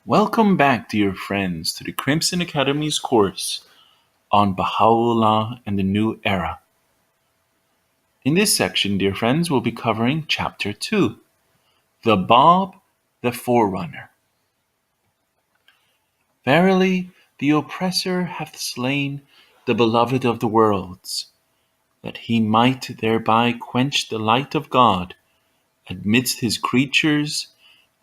Welcome back, dear friends, to the Crimson Academy's course on Bahá'u'lláh and the New Era. In this section, dear friends, we'll be covering Chapter 2, The Bab, the Forerunner. Verily, the oppressor hath slain the beloved of the worlds, that he might thereby quench the light of God amidst his creatures,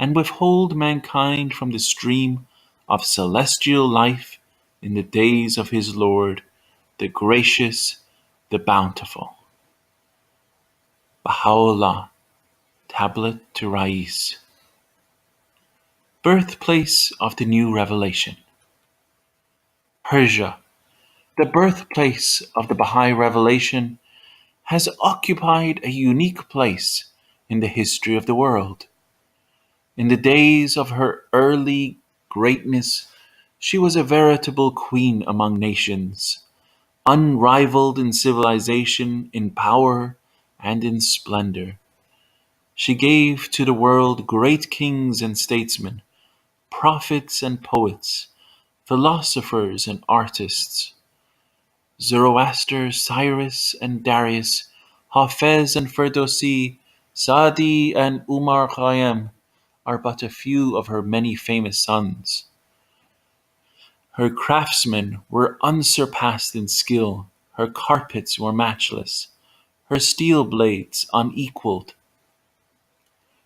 and withhold mankind from the stream of celestial life in the days of his Lord, the gracious, the bountiful. Bahá'u'lláh, Tablet to Rais. Birthplace of the New Revelation. Persia, the birthplace of the Baha'i revelation, has occupied a unique place in the history of the world. In the days of her early greatness, she was a veritable queen among nations, unrivaled in civilization, in power, and in splendor. She gave to the world great kings and statesmen, prophets and poets, philosophers and artists. Zoroaster, Cyrus and Darius, Hafez and Ferdowsi, Saadi and Umar Khayyam are but a few of her many famous sons. Her craftsmen were unsurpassed in skill, her carpets were matchless, her steel blades unequaled,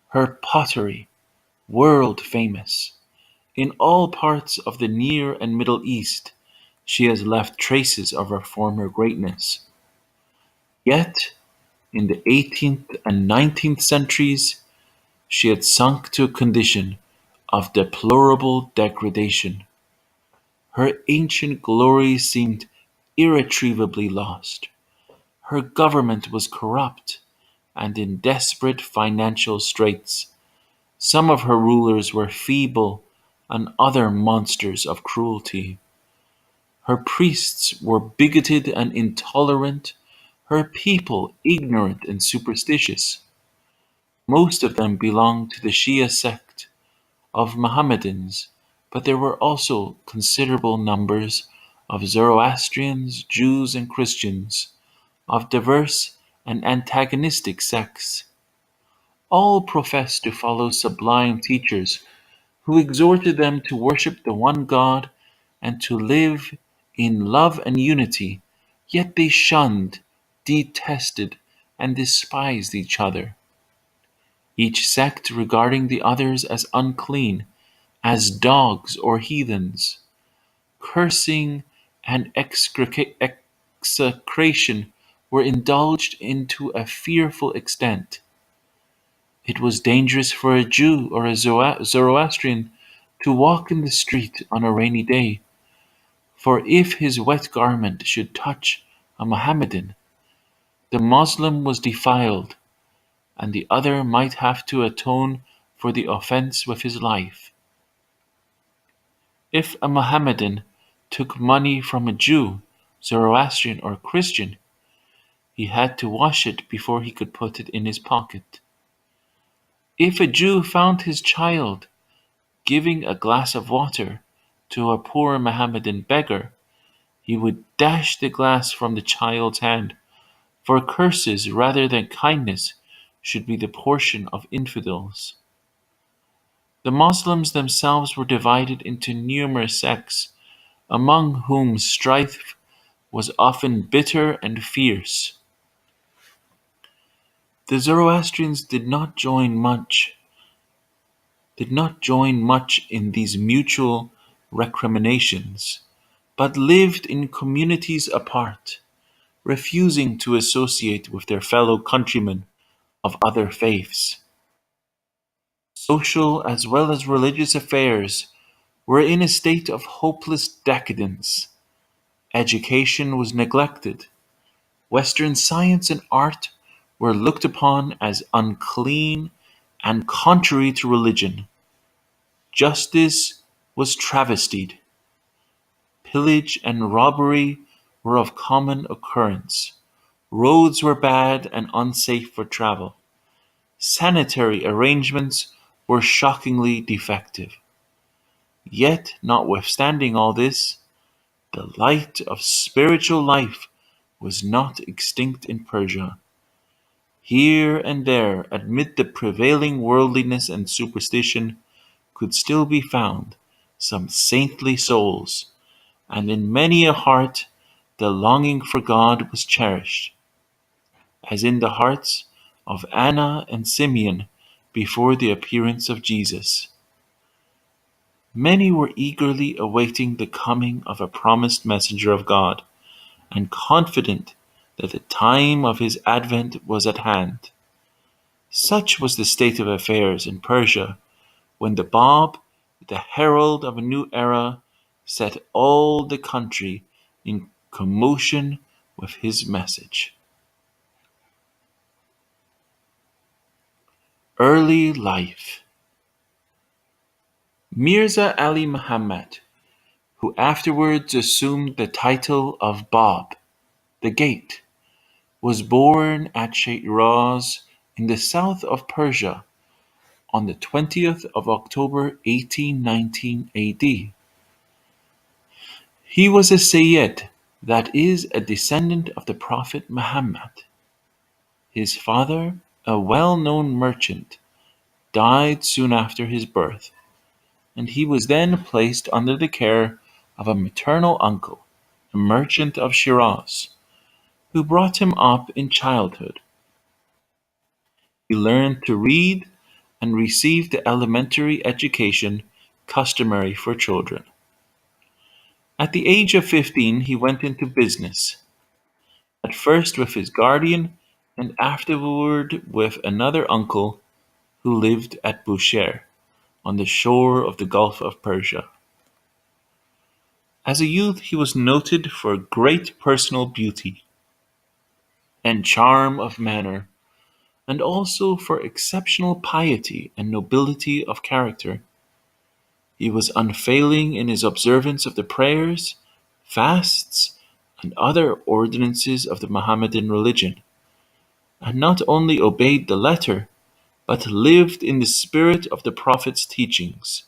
her pottery world famous. In all parts of the Near and Middle East she has left traces of her former greatness. Yet, in the 18th and 19th centuries, she had sunk to a condition of deplorable degradation. Her ancient glory seemed irretrievably lost. Her government was corrupt and in desperate financial straits. Some of her rulers were feeble and other monsters of cruelty. Her priests were bigoted and intolerant, her people ignorant and superstitious. Most of them belonged to the Shia sect of Mohammedans, but there were also considerable numbers of Zoroastrians, Jews, and Christians, of diverse and antagonistic sects. All professed to follow sublime teachers who exhorted them to worship the one God and to live in love and unity, yet they shunned, detested, and despised each other, each sect regarding the others as unclean, as dogs or heathens. Cursing and execration were indulged in to a fearful extent. It was dangerous for a Jew or a Zoroastrian to walk in the street on a rainy day, for if his wet garment should touch a Mohammedan, the Moslem was defiled, and the other might have to atone for the offense with his life. If a Mohammedan took money from a Jew, Zoroastrian, or Christian, he had to wash it before he could put it in his pocket. If a Jew found his child giving a glass of water to a poor Mohammedan beggar, he would dash the glass from the child's hand, for curses rather than kindness should be the portion of infidels. The Moslems themselves were divided into numerous sects, among whom strife was often bitter and fierce. The Zoroastrians did not join much in these mutual recriminations, but lived in communities apart, refusing to associate with their fellow countrymen of other faiths. Social as well as religious affairs were in a state of hopeless decadence. Education was neglected. Western science and art were looked upon as unclean and contrary to religion. Justice was travestied. Pillage and robbery were of common occurrence. Roads were bad and unsafe for travel. Sanitary arrangements were shockingly defective. Yet, notwithstanding all this, the light of spiritual life was not extinct in Persia. Here and there, amid the prevailing worldliness and superstition, could still be found some saintly souls, and in many a heart the longing for God was cherished, as in the hearts of Anna and Simeon before the appearance of Jesus. Many were eagerly awaiting the coming of a promised messenger of God, and confident that the time of his advent was at hand. Such was the state of affairs in Persia when the Bab, the herald of a new era, set all the country in commotion with his message. Early life. Mirza Ali Muhammad, who afterwards assumed the title of Bab, the Gate, was born at Shiraz in the south of Persia on the 20th of October 1819 AD. He was a Sayyid, that is, a descendant of the Prophet Muhammad. His father, a well-known merchant, died soon after his birth, and he was then placed under the care of a maternal uncle, a merchant of Shiraz, who brought him up in childhood. He learned to read and received the elementary education customary for children. At the age of 15 he went into business, at first with his guardian and afterward with another uncle who lived at Bushehr, on the shore of the Gulf of Persia. As a youth he was noted for great personal beauty and charm of manner, and also for exceptional piety and nobility of character. He was unfailing in his observance of the prayers, fasts, and other ordinances of the Mohammedan religion, and not only obeyed the letter, but lived in the spirit of the Prophet's teachings.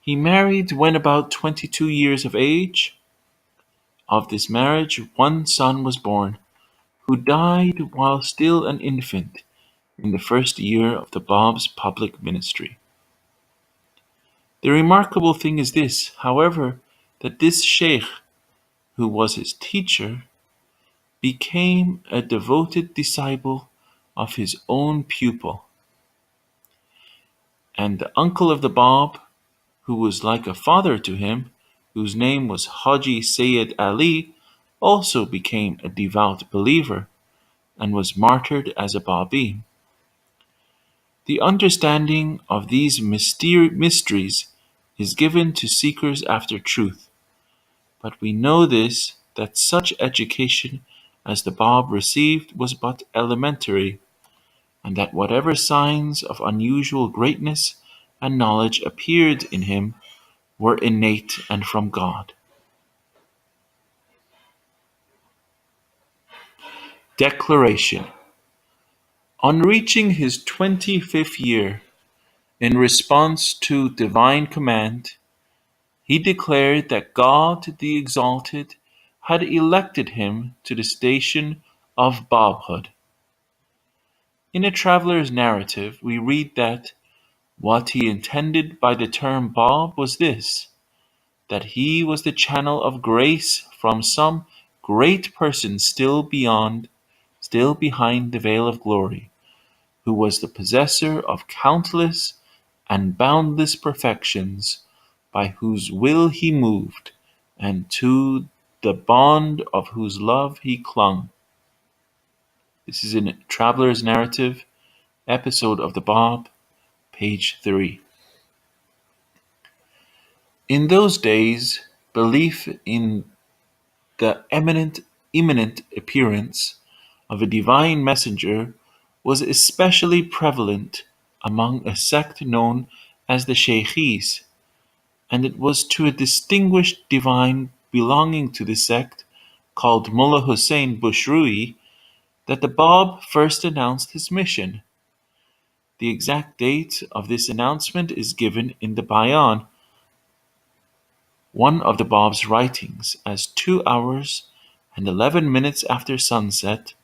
He married when about 22 years of age. Of this marriage, one son was born, who died while still an infant in the first year of the Bab's public ministry. The remarkable thing is this, however, that this sheikh, who was his teacher, became a devoted disciple of his own pupil, and the uncle of the Bab, who was like a father to him, whose name was Haji Sayyid Ali, also became a devout believer and was martyred as a Babi. The understanding of these mysteries is given to seekers after truth, but we know this, that such education as the Bab received was but elementary, and that whatever signs of unusual greatness and knowledge appeared in him were innate and from God. Declaration. On reaching his 25th year, in response to divine command, he declared that God the Exalted had elected him to the station of Babhood. In a traveler's narrative, we read that what he intended by the term Bab was this, that he was the channel of grace from some great person still behind the veil of glory, who was the possessor of countless and boundless perfections, by whose will he moved, and to the bond of whose love he clung. This is in Traveler's Narrative, episode of the Bab, page 3. In those days, belief in the imminent appearance of a divine messenger was especially prevalent among a sect known as the Sheikhis, and it was to a distinguished divine belonging to the sect, called Mullah Hussein Bushrui, that the Bab first announced his mission. The exact date of this announcement is given in the Bayan, one of the Bab's writings as 2 hours and 11 minutes after sunset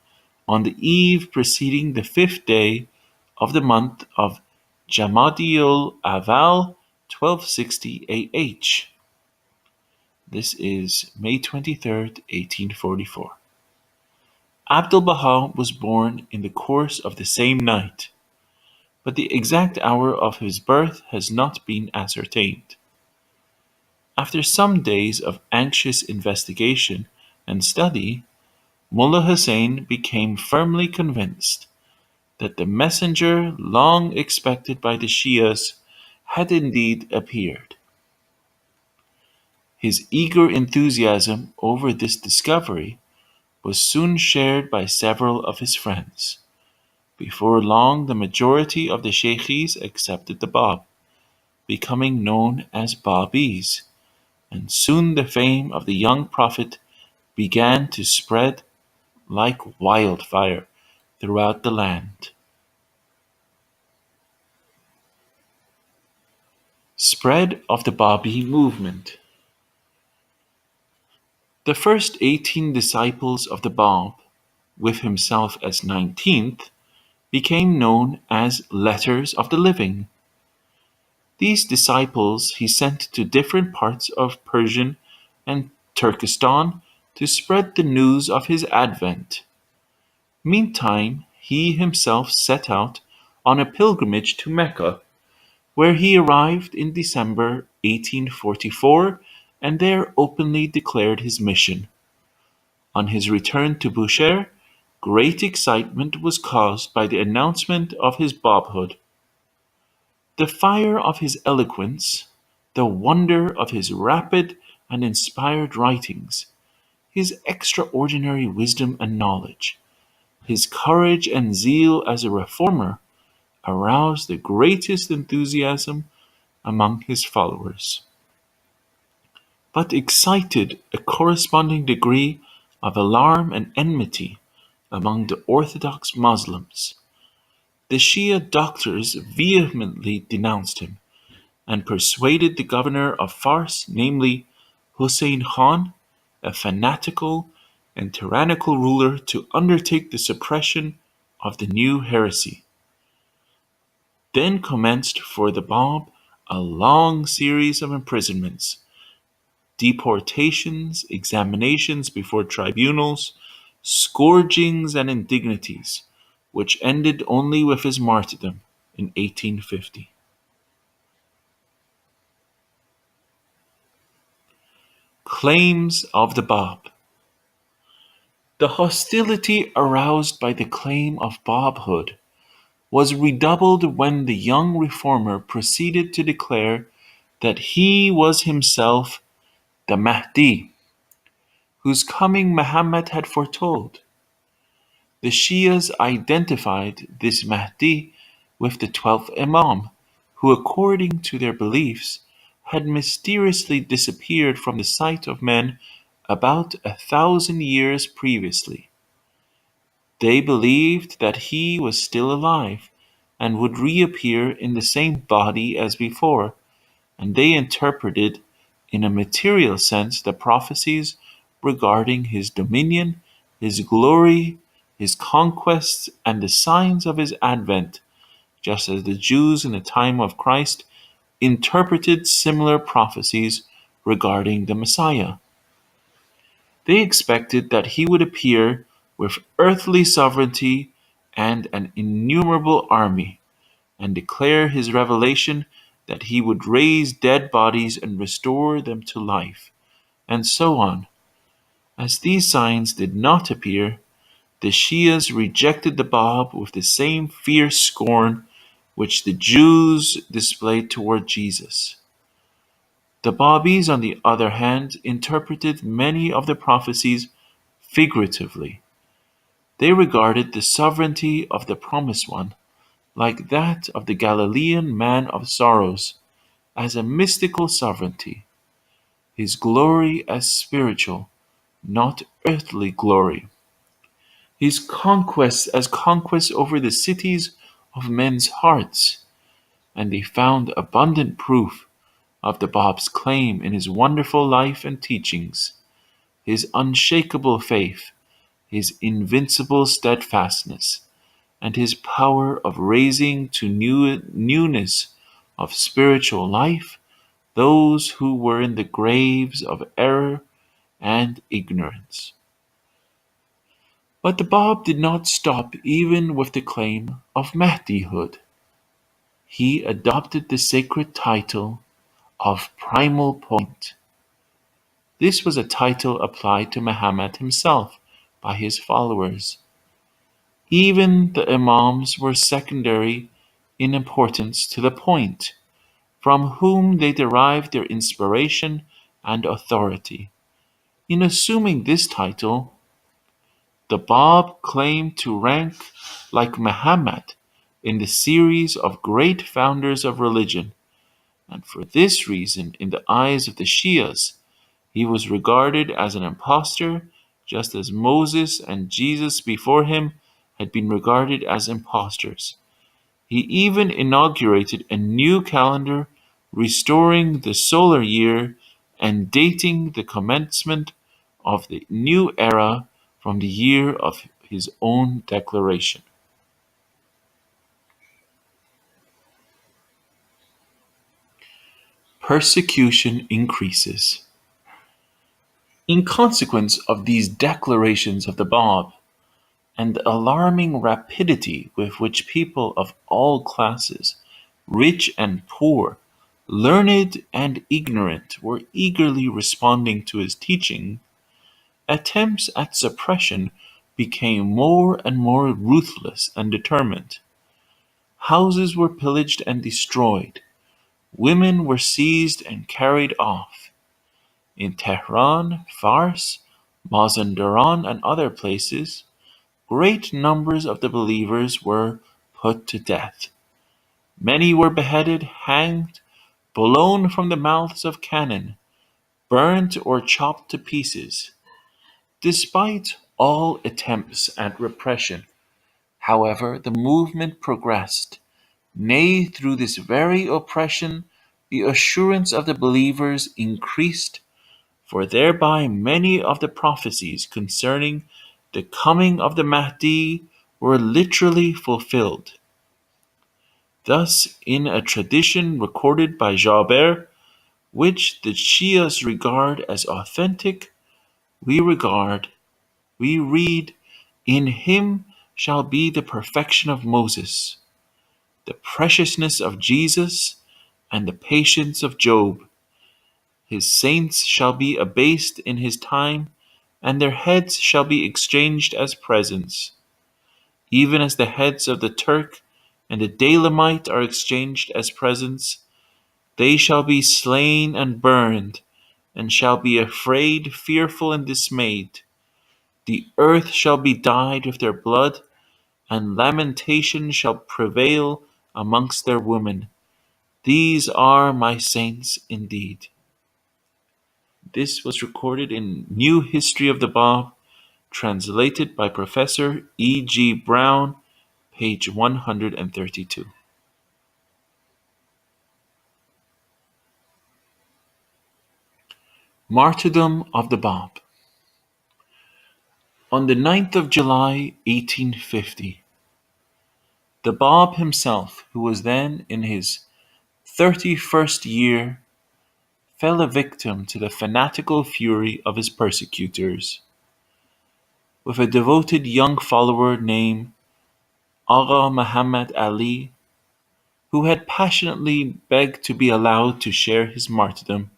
on the eve preceding the 5th day of the month of Jamadi'ul-Awwal 1260 AH. This is May 23rd, 1844. Abdu'l-Bahá was born in the course of the same night, but the exact hour of his birth has not been ascertained. After some days of anxious investigation and study, Mullah Hussein became firmly convinced that the messenger long expected by the Shias had indeed appeared. His eager enthusiasm over this discovery was soon shared by several of his friends. Before long, the majority of the Sheikhis accepted the Bab, becoming known as Babis, and soon the fame of the young prophet began to spread like wildfire throughout the land. Spread of the Babi movement. The first 18 disciples of the Bab, with himself as 19th, became known as Letters of the Living. These disciples he sent to different parts of Persian and Turkestan to spread the news of his advent. Meantime, he himself set out on a pilgrimage to Mecca, where he arrived in December 1844 and there openly declared his mission. On his return to Bushehr, great excitement was caused by the announcement of his Babhood. The fire of his eloquence, the wonder of his rapid and inspired writings, his extraordinary wisdom and knowledge, his courage and zeal as a reformer aroused the greatest enthusiasm among his followers, but excited a corresponding degree of alarm and enmity among the Orthodox Muslims. The Shia doctors vehemently denounced him, and persuaded the governor of Fars, namely Hussein Khan, a fanatical and tyrannical ruler, to undertake the suppression of the new heresy. Then commenced for the Bab a long series of imprisonments, deportations, examinations before tribunals, scourgings, and indignities, which ended only with his martyrdom in 1850. Claims of the Bab. The hostility aroused by the claim of Babhood was redoubled when the young reformer proceeded to declare that he was himself the Mahdi, whose coming Muhammad had foretold. The Shias identified this Mahdi with the 12th Imam, who, according to their beliefs, had mysteriously disappeared from the sight of men about 1,000 years previously. They believed that he was still alive and would reappear in the same body as before, and they interpreted in a material sense the prophecies regarding his dominion, his glory, his conquests, and the signs of his advent, just as the Jews in the time of Christ interpreted similar prophecies regarding the Messiah. They expected that he would appear with earthly sovereignty and an innumerable army, and declare his revelation that he would raise dead bodies and restore them to life, and so on. As these signs did not appear, the Shias rejected the Bab with the same fierce scorn which the Jews displayed toward Jesus. The Babis, on the other hand, interpreted many of the prophecies figuratively. They regarded the sovereignty of the Promised One, like that of the Galilean man of sorrows, as a mystical sovereignty, his glory as spiritual, not earthly glory, his conquests as conquests over the cities of men's hearts, and they found abundant proof of the Bab's claim in his wonderful life and teachings, his unshakable faith, his invincible steadfastness, and his power of raising to newness of spiritual life those who were in the graves of error and ignorance. But the Bab did not stop even with the claim of Mahdihood. He adopted the sacred title of Primal Point. This was a title applied to Muhammad himself by his followers. Even the Imams were secondary in importance to the point, from whom they derived their inspiration and authority. In assuming this title, the Bab claimed to rank like Muhammad in the series of great founders of religion, and for this reason, in the eyes of the Shias, he was regarded as an impostor, just as Moses and Jesus before him had been regarded as impostors. He even inaugurated a new calendar, restoring the solar year and dating the commencement of the new era from the year of his own declaration. Persecution increases. In consequence of these declarations of the Bab, and the alarming rapidity with which people of all classes, rich and poor, learned and ignorant, were eagerly responding to his teaching, attempts at suppression became more and more ruthless and determined. Houses were pillaged and destroyed. Women were seized and carried off. In Tehran, Fars, Mazandaran, and other places, great numbers of the believers were put to death. Many were beheaded, hanged, blown from the mouths of cannon, burnt or chopped to pieces. Despite all attempts at repression, however, the movement progressed. Nay, through this very oppression, the assurance of the believers increased, for thereby many of the prophecies concerning the coming of the Mahdi were literally fulfilled. Thus, in a tradition recorded by Jaber, which the Shias regard as authentic, we read, "In him shall be the perfection of Moses, the preciousness of Jesus, and the patience of Job. His saints shall be abased in his time, and their heads shall be exchanged as presents, even as the heads of the Turk and the Dalamite are exchanged as presents. They shall be slain and burned, and shall be afraid, fearful, and dismayed. The earth shall be dyed with their blood, and lamentation shall prevail amongst their women. These are my saints indeed." This was recorded in New History of the Bab, translated by Professor E. G. Brown, page 132. Martyrdom of the Bab. On the 9th of July, 1850, the Bab himself, who was then in his 31st year, fell a victim to the fanatical fury of his persecutors. With a devoted young follower named Agha Muhammad Ali, who had passionately begged to be allowed to share his martyrdom,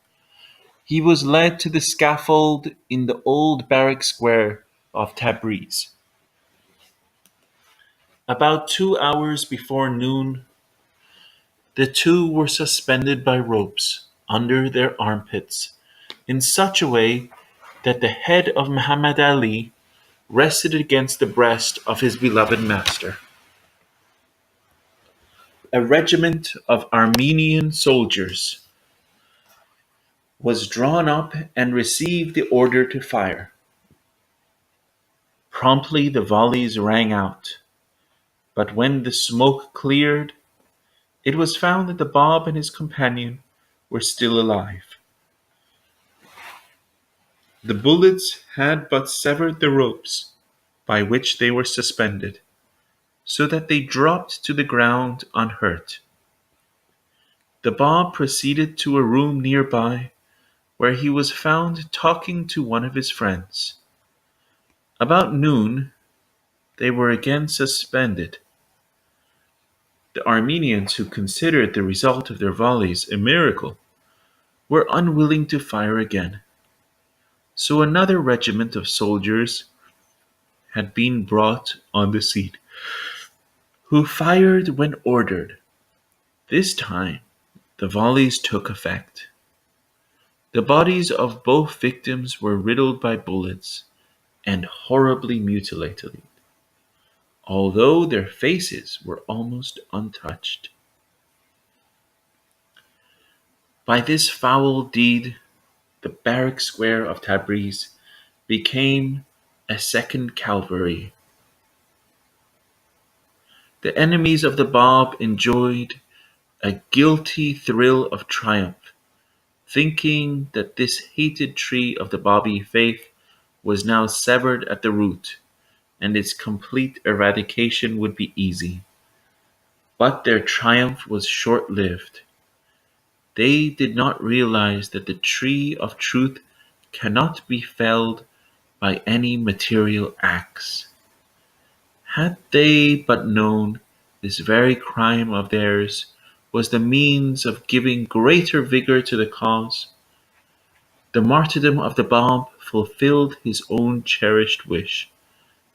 he was led to the scaffold in the old barrack square of Tabriz. About 2 hours before noon, the two were suspended by ropes under their armpits in such a way that the head of Muhammad Ali rested against the breast of his beloved master. A regiment of Armenian soldiers was drawn up and received the order to fire. Promptly the volleys rang out, but when the smoke cleared, it was found that the Bab and his companion were still alive. The bullets had but severed the ropes by which they were suspended, so that they dropped to the ground unhurt. The Bab proceeded to a room nearby, where he was found talking to one of his friends. About noon, they were again suspended. The Armenians, who considered the result of their volleys a miracle, were unwilling to fire again. So another regiment of soldiers had been brought on the scene, who fired when ordered. This time, the volleys took effect. The bodies of both victims were riddled by bullets and horribly mutilated, although their faces were almost untouched. By this foul deed, the barrack square of Tabriz became a second Calvary. The enemies of the Bab enjoyed a guilty thrill of triumph, thinking that this hated tree of the Babi faith was now severed at the root, and its complete eradication would be easy. But their triumph was short-lived. They did not realize that the tree of truth cannot be felled by any material axe. Had they but known this very crime of theirs was the means of giving greater vigor to the cause, the martyrdom of the Bab fulfilled his own cherished wish,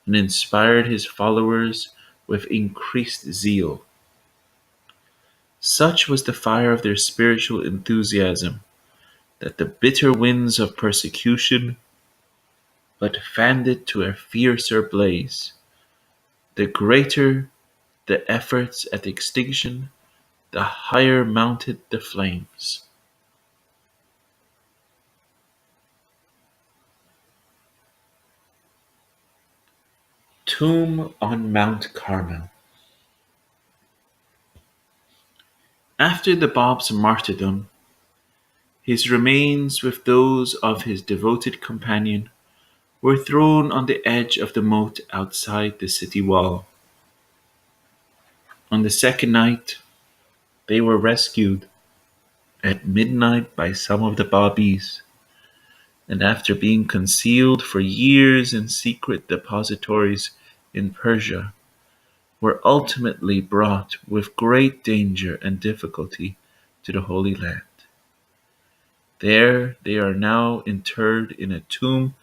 and inspired his followers with increased zeal. Such was the fire of their spiritual enthusiasm that the bitter winds of persecution but fanned it to a fiercer blaze. The greater the efforts at extinction, the higher mounted the flames. Tomb on Mount Carmel. After the Bab's martyrdom, his remains with those of his devoted companion were thrown on the edge of the moat outside the city wall. On the second night, they were rescued at midnight by some of the Babis, and after being concealed for years in secret depositories in Persia, were ultimately brought with great danger and difficulty to the Holy Land. There they are now interred in a tomb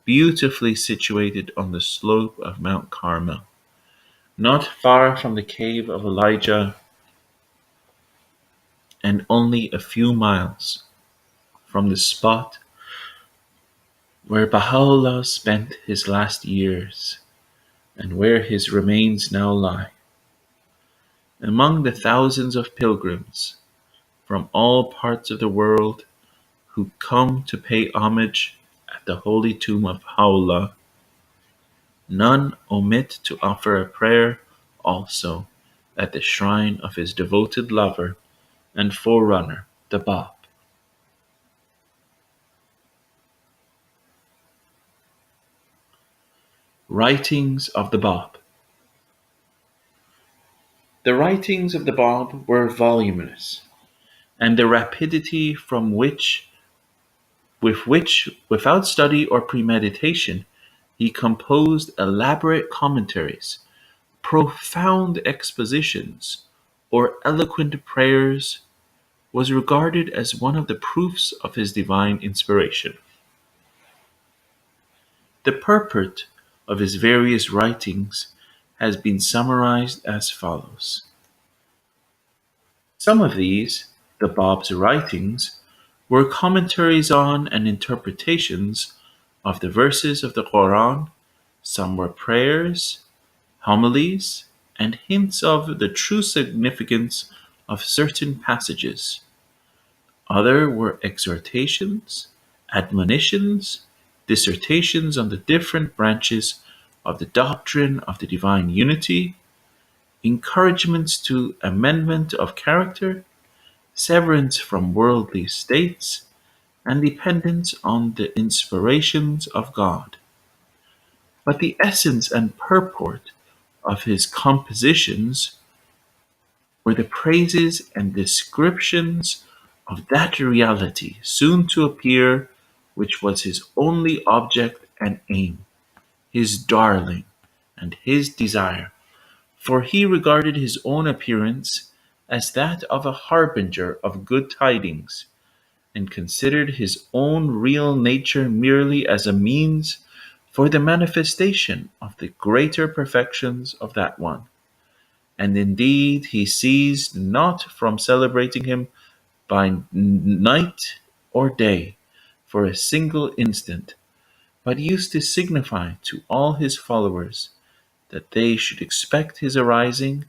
beautifully situated on the slope of Mount Carmel, not far from the cave of Elijah and only a few miles from the spot where Baha'u'lláh spent his last years and where his remains now lie. Among the thousands of pilgrims from all parts of the world who come to pay homage at the holy tomb of Baha'u'lláh, none omit to offer a prayer also at the shrine of his devoted lover and forerunner, the Bab. Writings of the Bab. The writings of the Bab were voluminous, and the rapidity with which, without study or premeditation, he composed elaborate commentaries, profound expositions, or eloquent prayers, was regarded as one of the proofs of his divine inspiration. The purport of his various writings has been summarized as follows. Some of these, the Bab's writings, were commentaries on and interpretations of the verses of the Quran. Some were prayers, homilies, and hints of the true significance of certain passages. Other were exhortations, admonitions, dissertations on the different branches of the doctrine of the divine unity, encouragements to amendment of character, severance from worldly states, and dependence on the inspirations of God. But the essence and purport of his compositions were the praises and descriptions of that reality soon to appear, which was his only object and aim, his darling and his desire. For he regarded his own appearance as that of a harbinger of good tidings, and considered his own real nature merely as a means for the manifestation of the greater perfections of that one. And indeed he ceased not from celebrating him by night or day for a single instant, but used to signify to all his followers that they should expect his arising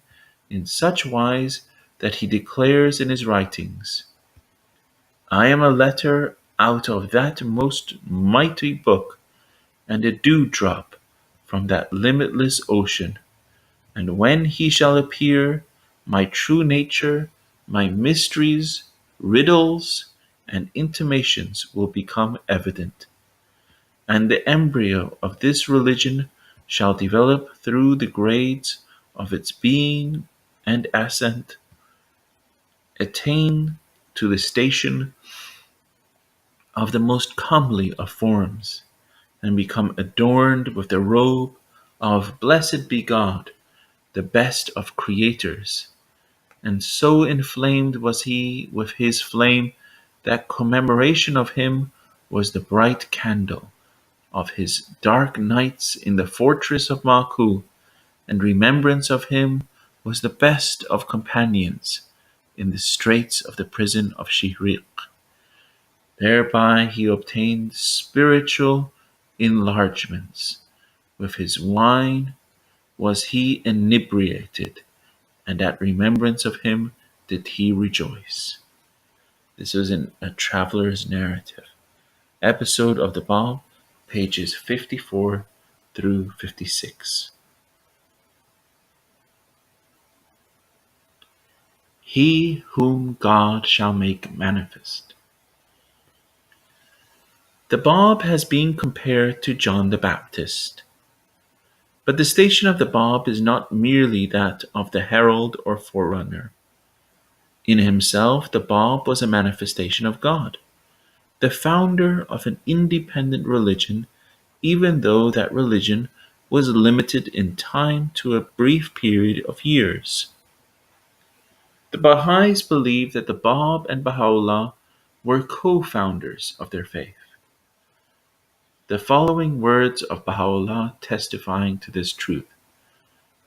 in such wise that he declares in his writings, I am a letter out of that most mighty book, and a dewdrop from that limitless ocean. And when he shall appear, my true nature, my mysteries, riddles, and intimations will become evident. And the embryo of this religion shall develop through the grades of its being and ascent, attain to the station of the most comely of forms, and become adorned with the robe of blessed be God, the best of creators. And so inflamed was he with his flame that commemoration of him was the bright candle of his dark nights in the fortress of Maku, and remembrance of him was the best of companions in the straits of the prison of Shihriq. Thereby he obtained spiritual enlargements. With his wine was he inebriated, and at remembrance of him did he rejoice. This is in A Traveler's Narrative, episode of the Bab, pages 54 through 56. He whom God shall make manifest. The Bab has been compared to John the Baptist. But the station of the Bab is not merely that of the herald or forerunner. In himself, the Bab was a manifestation of God, the founder of an independent religion, even though that religion was limited in time to a brief period of years. The Baha'is believe that the Bab and Bahá'u'lláh were co-founders of their faith. The following words of Bahá'u'lláh testifying to this truth,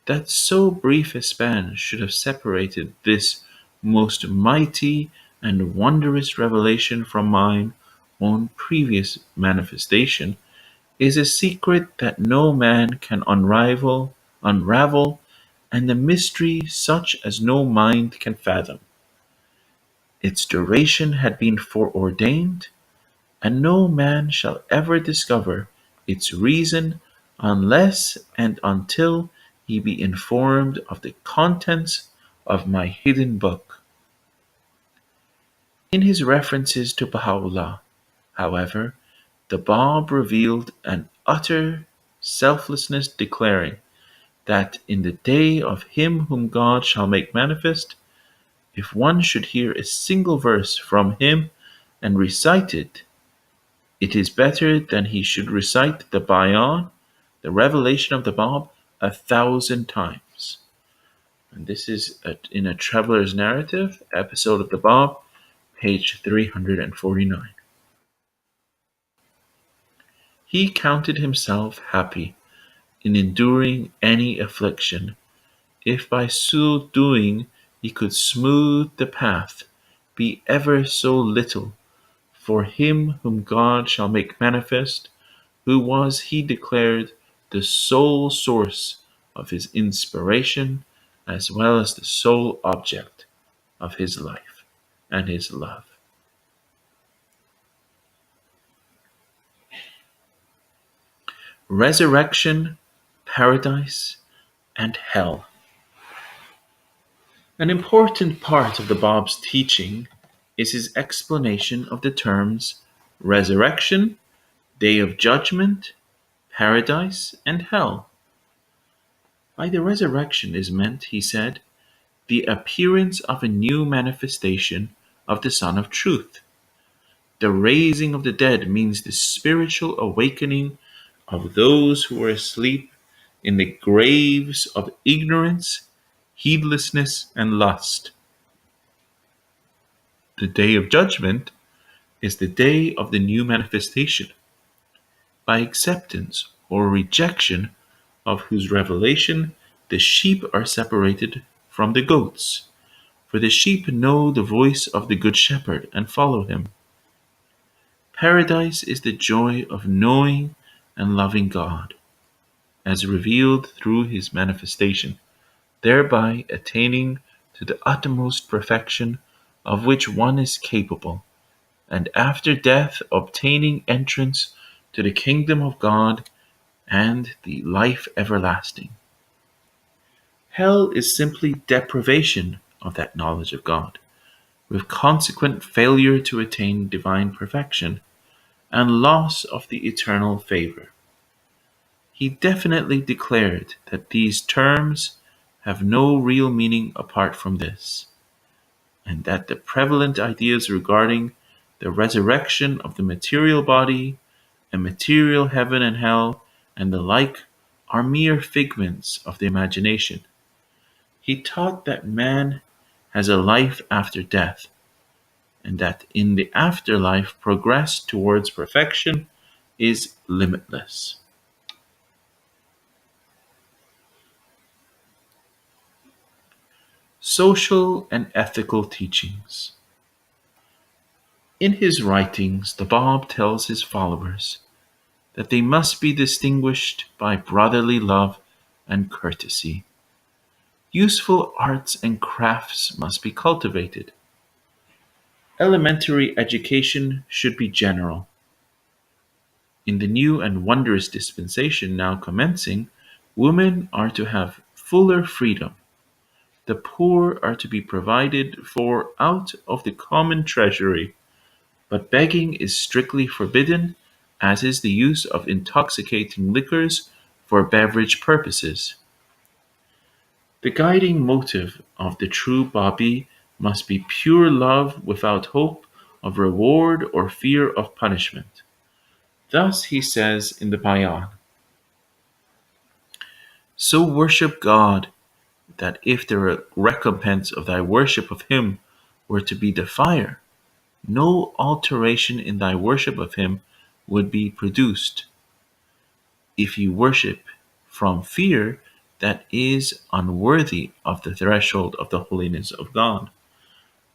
that so brief a span should have separated this most mighty and wondrous revelation from mine own previous manifestation, is a secret that no man can unravel, and a mystery such as no mind can fathom. Its duration had been foreordained, and no man shall ever discover its reason unless and until he be informed of the contents of my hidden book. In his references to Baha'u'lláh, however, the Bab revealed an utter selflessness, declaring that in the day of him whom God shall make manifest, if one should hear a single verse from him and recite it, it is better than he should recite the Bayan, the revelation of the Bab, 1,000 times. And this is in A Traveler's Narrative, episode of the Bab, page 349. He counted himself happy in enduring any affliction, if by so doing he could smooth the path, be ever so little, for him whom God shall make manifest, who was, he declared, the sole source of his inspiration, as well as the sole object of his life and his love. Resurrection, paradise, and hell. An important part of the Bab's teaching is his explanation of the terms resurrection, day of judgment, paradise, and hell. By the resurrection is meant, he said, the appearance of a new manifestation of the Son of Truth. The raising of the dead means the spiritual awakening of those who were asleep in the graves of ignorance, heedlessness, and lust. The day of judgment is the day of the new manifestation, by acceptance or rejection of whose revelation the sheep are separated from the goats. For the sheep know the voice of the good shepherd and follow him. Paradise is the joy of knowing and loving God, as revealed through his manifestation, thereby attaining to the uttermost perfection of which one is capable, and after death obtaining entrance to the kingdom of God and the life everlasting. Hell is simply deprivation of that knowledge of God, with consequent failure to attain divine perfection and loss of the eternal favor. He definitely declared that these terms have no real meaning apart from this, and that the prevalent ideas regarding the resurrection of the material body, a material heaven and hell, and the like are mere figments of the imagination. He taught that man has a life after death, and that in the afterlife progress towards perfection is limitless. Social and ethical teachings. In his writings, the Bab tells his followers that they must be distinguished by brotherly love and courtesy. Useful arts and crafts must be cultivated. Elementary education should be general. In the new and wondrous dispensation now commencing, women are to have fuller freedom. The poor are to be provided for out of the common treasury, but begging is strictly forbidden, as is the use of intoxicating liquors for beverage purposes. The guiding motive of the true Babi must be pure love without hope of reward or fear of punishment. Thus he says in the Bayan, so worship God, that if the recompense of thy worship of him were to be the fire, no alteration in thy worship of him would be produced. If you worship from fear, that is unworthy of the threshold of the holiness of God.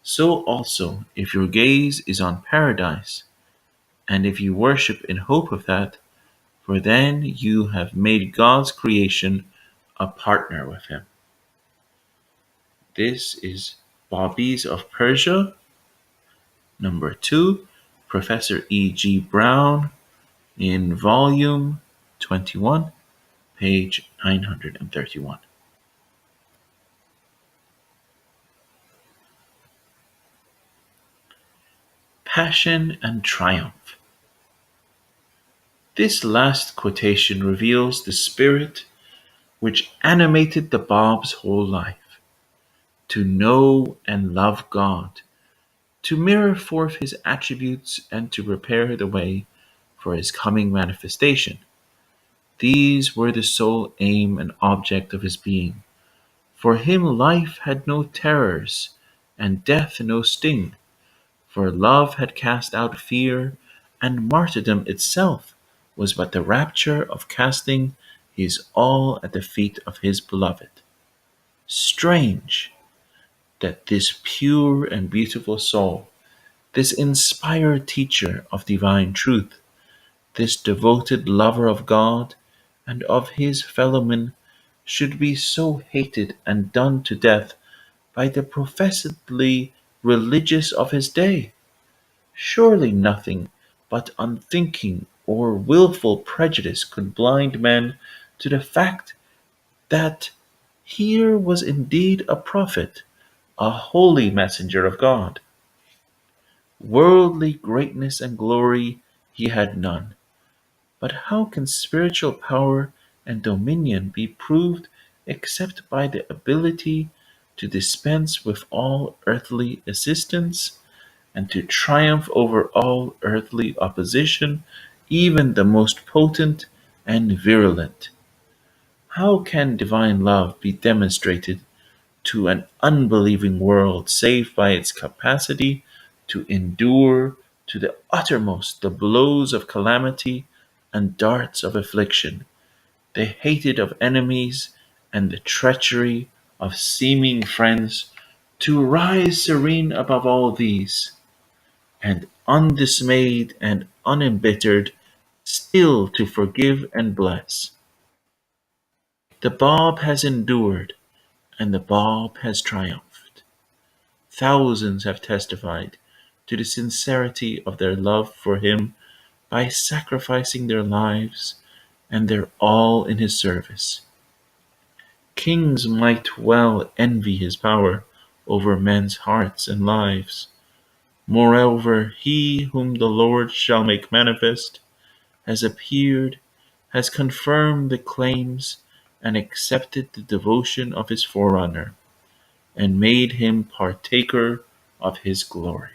So also, if your gaze is on paradise, and if you worship in hope of that, for then you have made God's creation a partner with him. This is Babi's of Persia, number 2, Professor E. G. Brown, in volume 21, page 931. Passion and Triumph. This last quotation reveals the spirit which animated the Bab's whole life: to know and love God, to mirror forth his attributes, and to prepare the way for his coming manifestation. These were the sole aim and object of his being. For him life had no terrors, and death no sting, for love had cast out fear, and martyrdom itself was but the rapture of casting his all at the feet of his beloved. Strange that this pure and beautiful soul, this inspired teacher of divine truth, this devoted lover of God and of his fellowmen, should be so hated and done to death by the professedly religious of his day. Surely nothing but unthinking or wilful prejudice could blind men to the fact that here was indeed a prophet a holy messenger of God. Worldly greatness and glory he had none. But how can spiritual power and dominion be proved except by the ability to dispense with all earthly assistance and to triumph over all earthly opposition, even the most potent and virulent? How can divine love be demonstrated to an unbelieving world save by its capacity to endure to the uttermost the blows of calamity and darts of affliction, the hatred of enemies and the treachery of seeming friends, to rise serene above all these, and undismayed and unembittered, still to forgive and bless? The Bab has endured, and the Bab has triumphed. Thousands have testified to the sincerity of their love for him by sacrificing their lives and their all in his service. Kings might well envy his power over men's hearts and lives. Moreover, he whom the Lord shall make manifest has appeared, has confirmed the claims and accepted the devotion of his forerunner, and made him partaker of his glory.